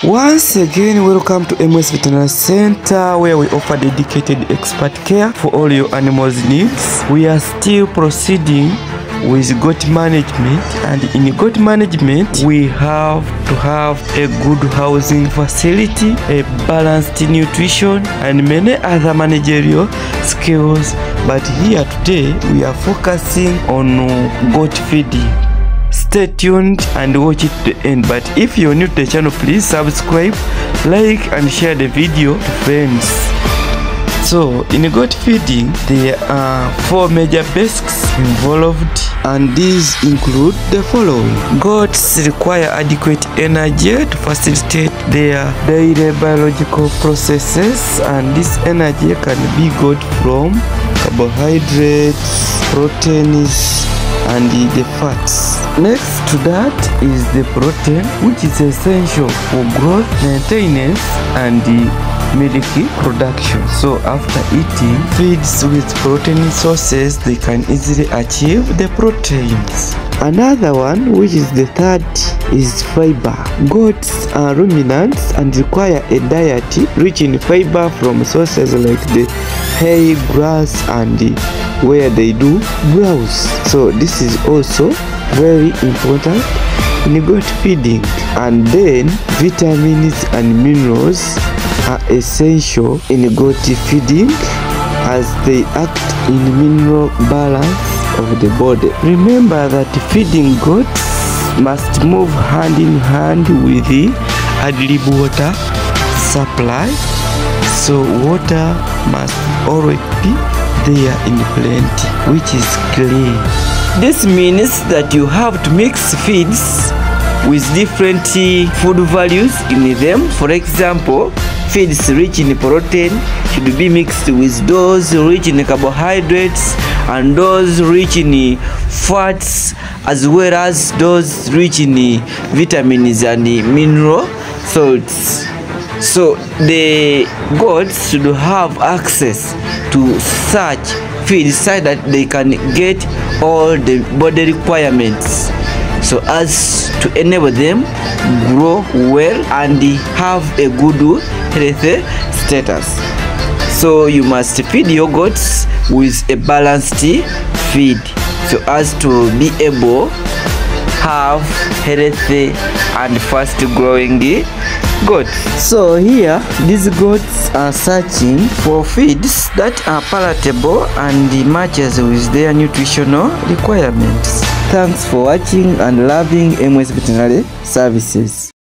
Once again, welcome to MS Veterinary Center, where we offer dedicated expert care for all your animals' needs. We are still proceeding with goat management, and in goat management we have to have a good housing facility, a balanced nutrition, and many other managerial skills. But here today we are focusing on goat feeding. Stay tuned and watch it to the end. But if you're new to the channel, please subscribe, like and share the video to friends. So in goat feeding there are 4 major basics involved, and these include the following. Goats require adequate energy to facilitate their daily biological processes, and this energy can be got from carbohydrates, proteins, and the fats. Next to that is the protein, which is essential for growth, maintenance, and the milk production. So after eating feeds with protein sources, they can easily achieve the proteins. Another one, which is the third, is fiber. Goats are ruminants and require a diet rich in fiber from sources like the hay, grass, and where they do browse. So this is also very important in goat feeding. And then vitamins and minerals are essential in goat feeding, as they act in mineral balance of the body. Remember that feeding goats must move hand in hand with the adequate water supply, so water must always be there in plenty, which is clean. This means that you have to mix feeds with different food values in them. For example, feeds rich in protein should be mixed with those rich in carbohydrates and those rich in fats, as well as those rich in vitamins and mineral salts. So the goats should have access to such feeds so that they can get all the body requirements, so as to enable them grow well and have a good health status. So you must feed your goats with a balanced feed, so as to be able have healthy and fast growing goats. So here these goats are searching for feeds that are palatable and matches with their nutritional requirements. Thanks for watching and loving MS Veterinary Services.